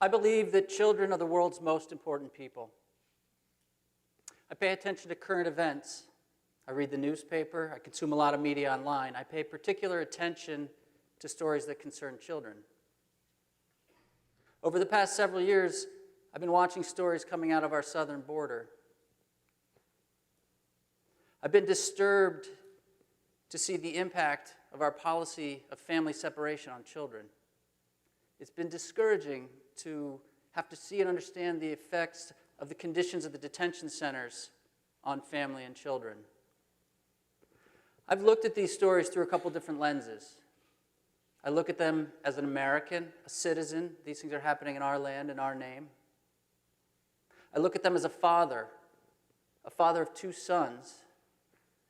I believe that children are the world's most important people. I pay attention to current events. I read the newspaper. I consume a lot of media online. I pay particular attention to stories that concern children. Over the past several years, I've been watching stories coming out of our southern border. I've been disturbed to see the impact of our policy of family separation on children. It's been discouraging to have to see and understand the effects of the conditions of the detention centers on family and children. I've looked at these stories through a couple different lenses. I look at them as an American, a citizen. These things are happening in our land, in our name. I look at them as a father of two sons,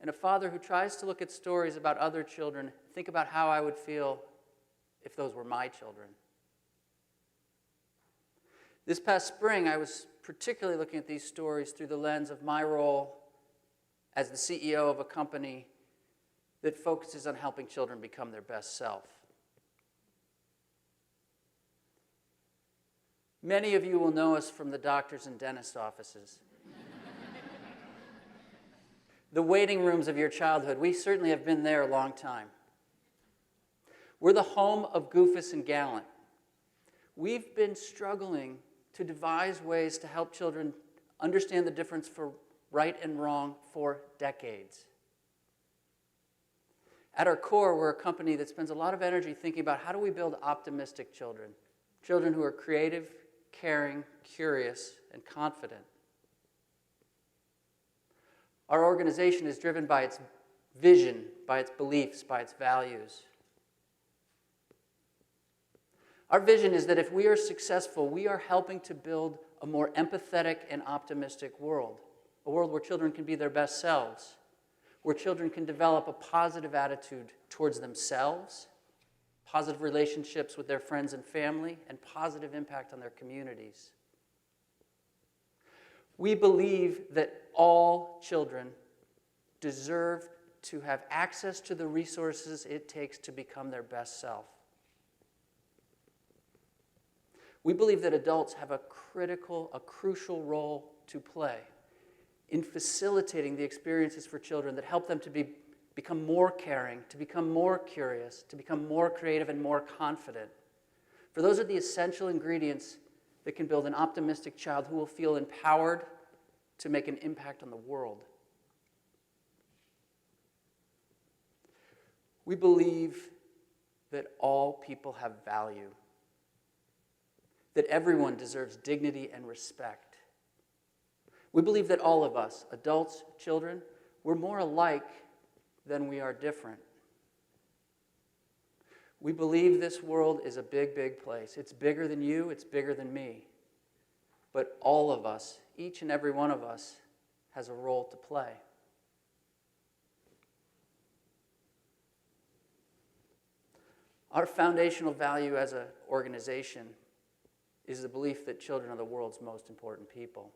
and a father who tries to look at stories about other children, think about how I would feel if those were my children. This past spring, I was particularly looking at these stories through the lens of my role as the CEO of a company that focuses on helping children become their best self. Many of you will know us from the doctor's and dentist offices. The waiting rooms of your childhood. We certainly have been there a long time. We're the home of Goofus and Gallant. We've been struggling to devise ways to help children understand the difference for right and wrong for decades. At our core, we're a company that spends a lot of energy thinking about how do we build optimistic children, children who are creative, caring, curious, and confident. Our organization is driven by its vision, by its beliefs, by its values. Our vision is that if we are successful, we are helping to build a more empathetic and optimistic world, a world where children can be their best selves, where children can develop a positive attitude towards themselves, positive relationships with their friends and family, and positive impact on their communities. We believe that all children deserve to have access to the resources it takes to become their best self. We believe that adults have a crucial role to play in facilitating the experiences for children that help them to become more caring, to become more curious, to become more creative and more confident. For those are the essential ingredients that can build an optimistic child who will feel empowered to make an impact on the world. We believe that all people have value, that everyone deserves dignity and respect. We believe that all of us, adults, children, we're more alike than we are different. We believe this world is a big, big place. It's bigger than you, it's bigger than me. But all of us, each and every one of us, has a role to play. Our foundational value as an organization is the belief that children are the world's most important people.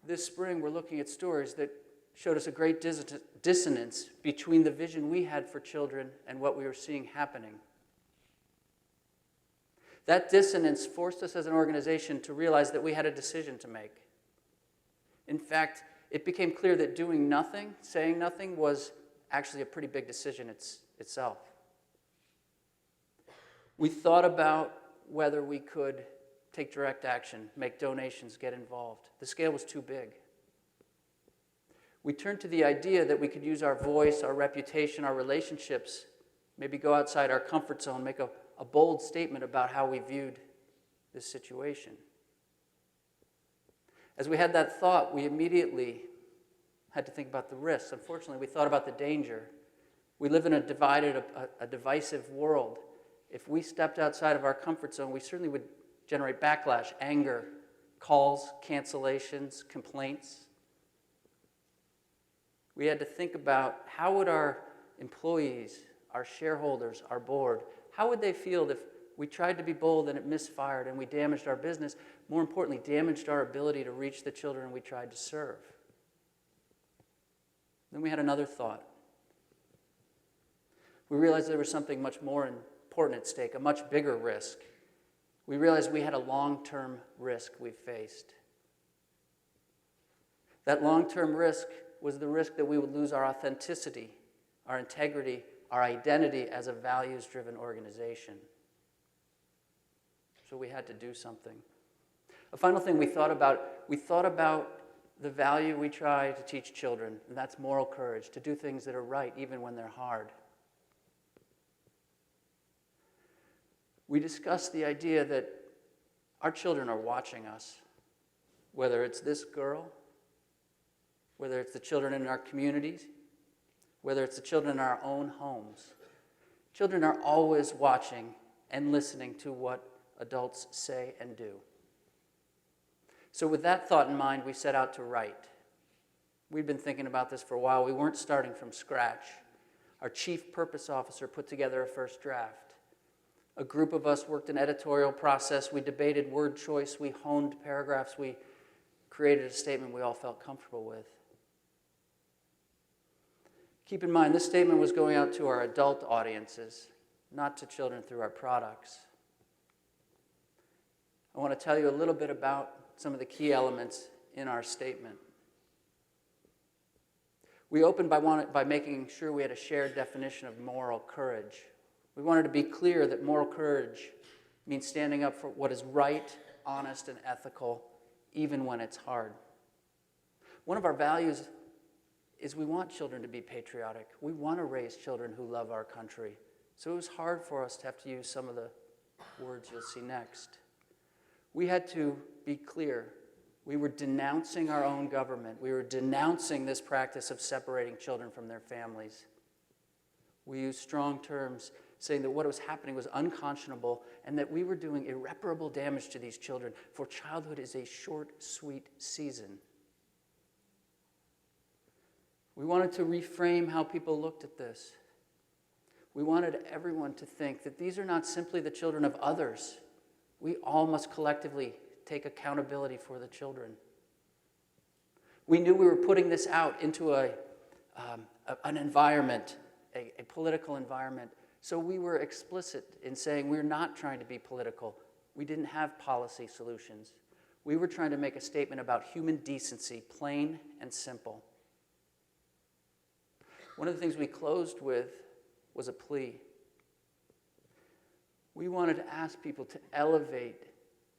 This spring, we're looking at stories that showed us a great dissonance between the vision we had for children and what we were seeing happening. That dissonance forced us as an organization to realize that we had a decision to make. In fact, it became clear that doing nothing, saying nothing, was actually a pretty big decision itself. We thought about whether we could take direct action, make donations, get involved. The scale was too big. We turned to the idea that we could use our voice, our reputation, our relationships, maybe go outside our comfort zone, make a bold statement about how we viewed this situation. As we had that thought, we immediately had to think about the risks. Unfortunately, we thought about the danger. We live in a divisive world. If we stepped outside of our comfort zone, we certainly would generate backlash, anger, calls, cancellations, complaints. We had to think about how would our employees, our shareholders, our board, how would they feel if we tried to be bold and it misfired and we damaged our business, more importantly, damaged our ability to reach the children we tried to serve. Then we had another thought. We realized there was something much more important at stake, a much bigger risk. We realized we had a long-term risk we faced. That long-term risk was the risk that we would lose our authenticity, our integrity, our identity as a values-driven organization. So we had to do something. A final thing we thought about the value we try to teach children, and that's moral courage, to do things that are right even when they're hard. We discussed the idea that our children are watching us, whether it's this girl, whether it's the children in our communities, whether it's the children in our own homes. Children are always watching and listening to what adults say and do. So with that thought in mind, we set out to write. We'd been thinking about this for a while. We weren't starting from scratch. Our chief purpose officer put together a first draft. A group of us worked an editorial process. We debated word choice. We honed paragraphs. We created a statement we all felt comfortable with. Keep in mind, this statement was going out to our adult audiences, not to children through our products. I want to tell you a little bit about some of the key elements in our statement. We opened by making sure we had a shared definition of moral courage. We wanted to be clear that moral courage means standing up for what is right, honest, and ethical, even when it's hard. One of our values is we want children to be patriotic. We want to raise children who love our country. So it was hard for us to have to use some of the words you'll see next. We had to be clear. We were denouncing our own government. We were denouncing this practice of separating children from their families. We used strong terms saying that what was happening was unconscionable and that we were doing irreparable damage to these children, for childhood is a short, sweet season. We wanted to reframe how people looked at this. We wanted everyone to think that these are not simply the children of others. We all must collectively take accountability for the children. We knew we were putting this out into an environment, a political environment. So we were explicit in saying we're not trying to be political. We didn't have policy solutions. We were trying to make a statement about human decency, plain and simple. One of the things we closed with was a plea. We wanted to ask people to elevate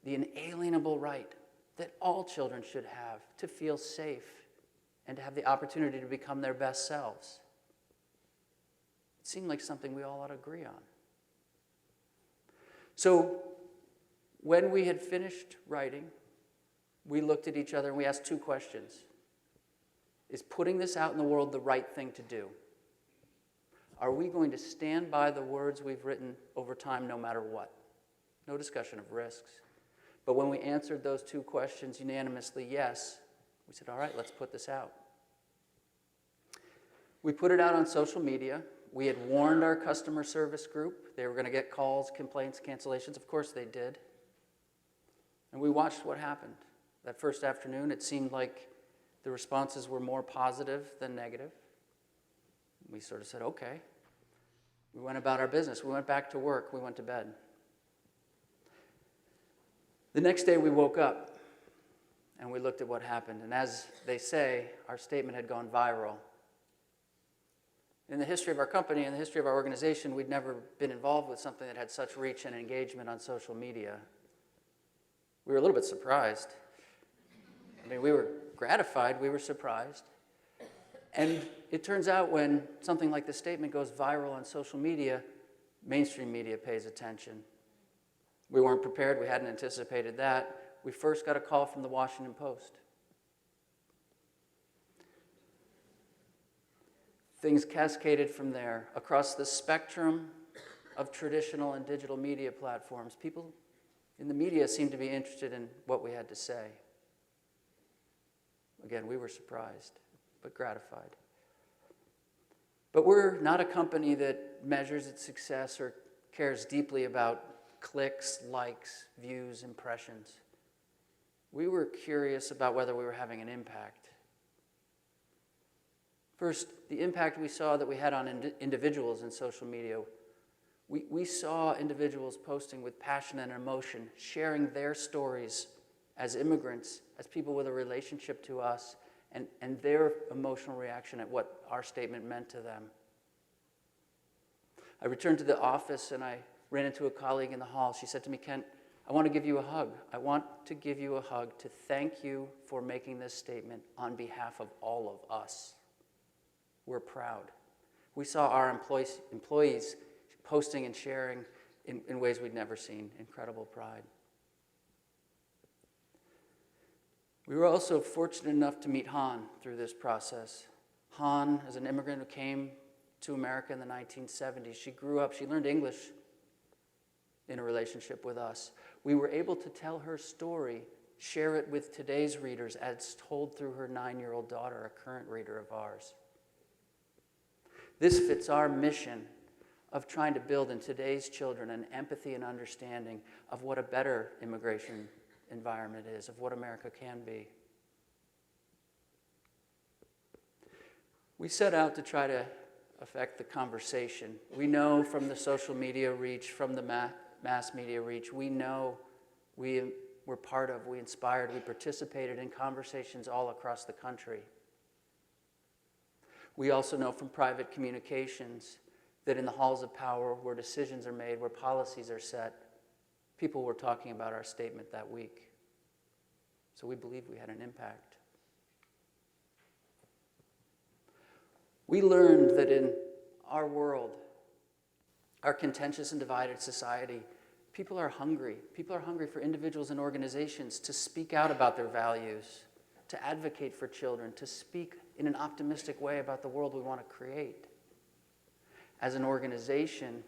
the inalienable right that all children should have to feel safe and to have the opportunity to become their best selves. It seemed like something we all ought to agree on. So when we had finished writing, we looked at each other and we asked two questions. Is putting this out in the world the right thing to do? Are we going to stand by the words we've written over time no matter what? No discussion of risks. But when we answered those two questions unanimously, yes, we said, all right, let's put this out. We put it out on social media. We had warned our customer service group. They were going to get calls, complaints, cancellations. Of course they did. And we watched what happened. That first afternoon, it seemed like the responses were more positive than negative. We sort of said, okay. We went about our business. We went back to work. We went to bed. The next day we woke up and we looked at what happened. And as they say, our statement had gone viral. In the history of our company, in the history of our organization, we'd never been involved with something that had such reach and engagement on social media. We were a little bit surprised. I mean, we were gratified, we were surprised. And it turns out when something like this statement goes viral on social media, mainstream media pays attention. We weren't prepared, we hadn't anticipated that. We first got a call from the Washington Post. Things cascaded from there. Across the spectrum of traditional and digital media platforms, people in the media seemed to be interested in what we had to say. Again, we were surprised, but gratified. But we're not a company that measures its success or cares deeply about clicks, likes, views, impressions. We were curious about whether we were having an impact. First, the impact we saw that we had on individuals in social media We saw individuals posting with passion and emotion, sharing their stories as immigrants, as people with a relationship to us, and their emotional reaction at what our statement meant to them. I returned to the office and I ran into a colleague in the hall. She said to me, "Kent, I want to give you a hug. I want to give you a hug to thank you for making this statement on behalf of all of us. We're proud." We saw our employees posting and sharing in ways we'd never seen. Incredible pride. We were also fortunate enough to meet Han through this process. Han is an immigrant who came to America in the 1970s. She grew up, she learned English in a relationship with us. We were able to tell her story, share it with today's readers as told through her 9-year-old daughter, a current reader of ours. This fits our mission of trying to build in today's children an empathy and understanding of what a better immigration environment is, of what America can be. We set out to try to affect the conversation. We know from the social media reach, from the mass media reach, we know we were part of, we inspired, we participated in conversations all across the country. We also know from private communications that in the halls of power, where decisions are made, where policies are set, people were talking about our statement that week. So we believe we had an impact. We learned that in our world, our contentious and divided society, people are hungry. People are hungry for individuals and organizations to speak out about their values, to advocate for children, to speak in an optimistic way about the world we want to create. As an organization,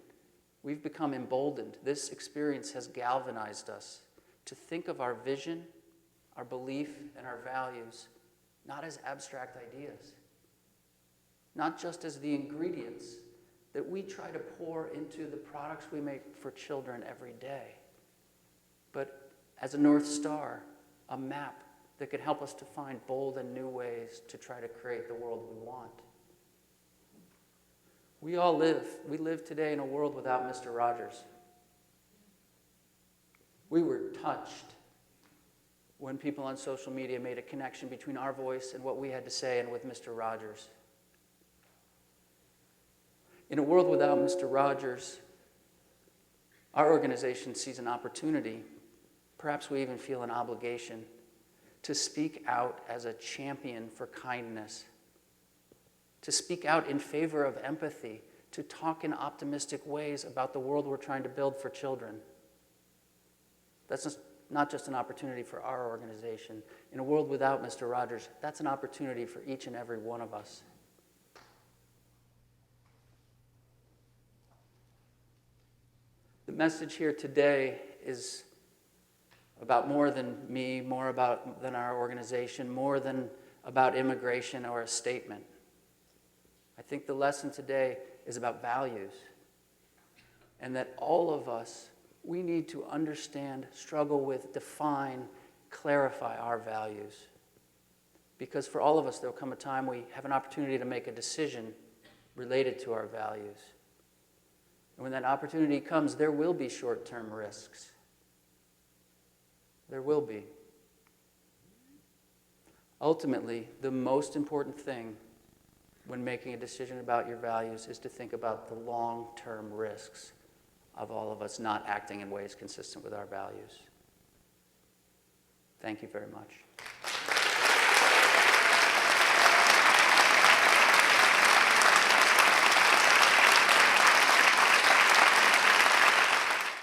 we've become emboldened. This experience has galvanized us to think of our vision, our belief, and our values not as abstract ideas, not just as the ingredients that we try to pour into the products we make for children every day, but as a North Star, a map that could help us to find bold and new ways to try to create the world we want. We live today in a world without Mr. Rogers. We were touched when people on social media made a connection between our voice and what we had to say and with Mr. Rogers. In a world without Mr. Rogers, our organization sees an opportunity, perhaps we even feel an obligation, to speak out as a champion for kindness, to speak out in favor of empathy, to talk in optimistic ways about the world we're trying to build for children. That's not just an opportunity for our organization. In a world without Mr. Rogers, that's an opportunity for each and every one of us. The message here today is about more than me, more than our organization, more than about immigration or a statement. I think the lesson today is about values, and that all of us, we need to understand, struggle with, define, clarify our values. Because for all of us, there will come a time we have an opportunity to make a decision related to our values. And when that opportunity comes, there will be short-term risks. There will be. Ultimately, the most important thing when making a decision about your values is to think about the long-term risks of all of us not acting in ways consistent with our values. Thank you very much.